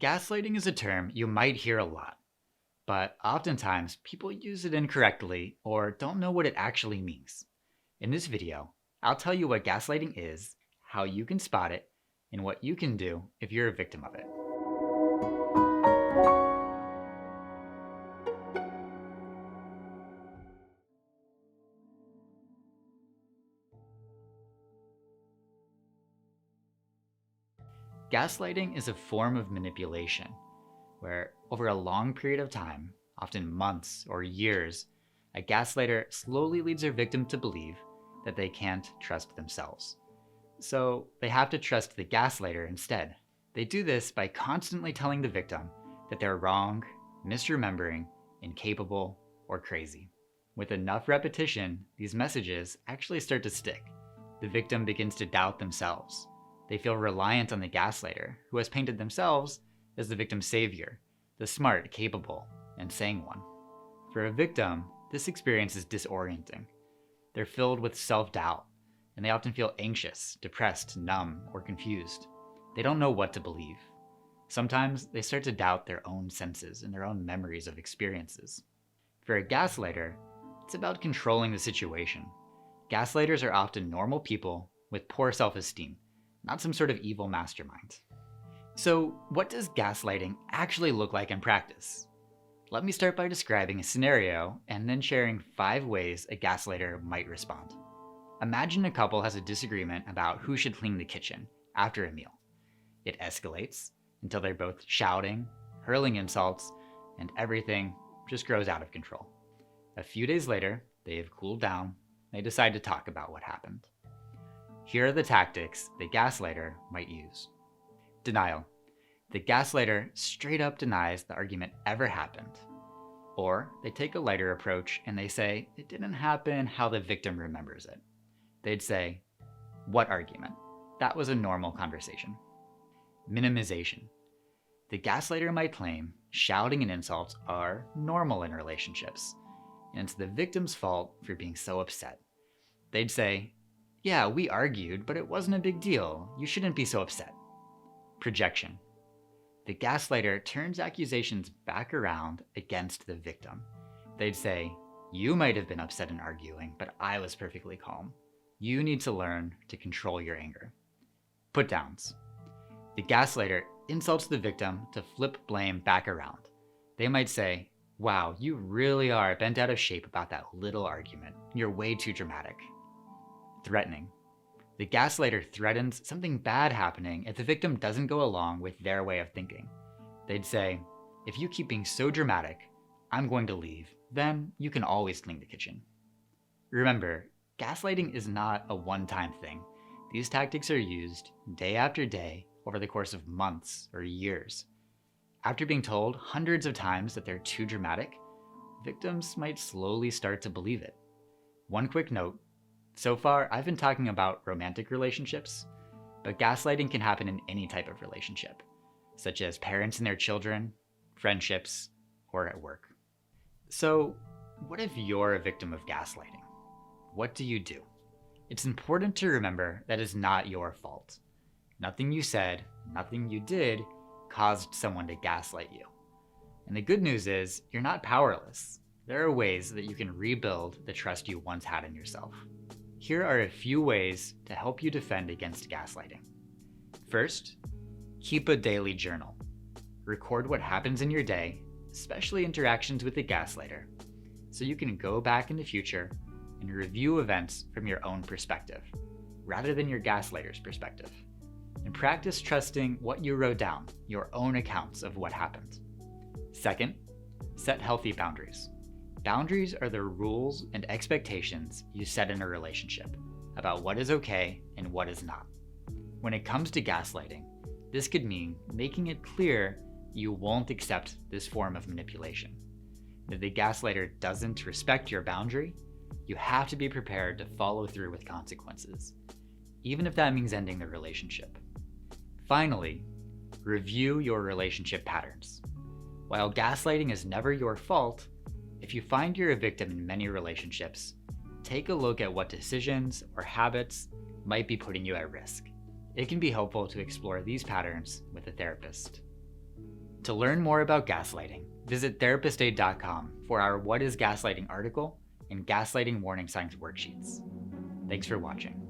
Gaslighting is a term you might hear a lot, but oftentimes people use it incorrectly or don't know what it actually means. In this video, I'll tell you what gaslighting is, how you can spot it, and what you can do if you're a victim of it. Gaslighting is a form of manipulation where, over a long period of time, often months or years, a gaslighter slowly leads their victim to believe that they can't trust themselves. So they have to trust the gaslighter instead. They do this by constantly telling the victim that they're wrong, misremembering, incapable, or crazy. With enough repetition, these messages actually start to stick. The victim begins to doubt themselves. They feel reliant on the gaslighter, who has painted themselves as the victim's savior, the smart, capable, and sane one. For a victim, this experience is disorienting. They're filled with self-doubt, and they often feel anxious, depressed, numb, or confused. They don't know what to believe. Sometimes they start to doubt their own senses and their own memories of experiences. For a gaslighter, it's about controlling the situation. Gaslighters are often normal people with poor self-esteem, not some sort of evil mastermind. So, what does gaslighting actually look like in practice? Let me start by describing a scenario and then sharing 5 ways a gaslighter might respond. Imagine a couple has a disagreement about who should clean the kitchen after a meal. It escalates until they're both shouting, hurling insults, and everything just grows out of control. A few days later, they have cooled down. They decide to talk about what happened. Here are the tactics the gaslighter might use. Denial. The gaslighter straight up denies the argument ever happened. Or they take a lighter approach and they say it didn't happen how the victim remembers it. They'd say, "What argument? That was a normal conversation." Minimization. The gaslighter might claim shouting and insults are normal in relationships, and it's the victim's fault for being so upset. They'd say, "Yeah, we argued, but it wasn't a big deal. You shouldn't be so upset." Projection. The gaslighter turns accusations back around against the victim. They'd say, "You might have been upset and arguing, but I was perfectly calm. You need to learn to control your anger." Put downs. The gaslighter insults the victim to flip blame back around. They might say, "Wow, you really are bent out of shape about that little argument. You're way too dramatic." Threatening. The gaslighter threatens something bad happening if the victim doesn't go along with their way of thinking. They'd say, "If you keep being so dramatic, I'm going to leave. Then you can always clean the kitchen." Remember, gaslighting is not a one-time thing. These tactics are used day after day over the course of months or years. After being told hundreds of times that they're too dramatic, victims might slowly start to believe it. One quick note. So far, I've been talking about romantic relationships, but gaslighting can happen in any type of relationship, such as parents and their children, friendships, or at work. So, what if you're a victim of gaslighting? What do you do? It's important to remember that it's not your fault. Nothing you said, nothing you did, caused someone to gaslight you. And the good news is, you're not powerless. There are ways that you can rebuild the trust you once had in yourself. Here are a few ways to help you defend against gaslighting. First, keep a daily journal. Record what happens in your day, especially interactions with the gaslighter, so you can go back in the future and review events from your own perspective, rather than your gaslighter's perspective. And practice trusting what you wrote down, your own accounts of what happened. Second, set healthy boundaries. Boundaries are the rules and expectations you set in a relationship about what is okay and what is not. When it comes to gaslighting, this could mean making it clear you won't accept this form of manipulation. If the gaslighter doesn't respect your boundary, you have to be prepared to follow through with consequences, even if that means ending the relationship. Finally, review your relationship patterns. While gaslighting is never your fault, if you find you're a victim in many relationships, take a look at what decisions or habits might be putting you at risk. It can be helpful to explore these patterns with a therapist. To learn more about gaslighting, visit therapistaid.com for our What is Gaslighting article and gaslighting warning signs worksheets. Thanks for watching.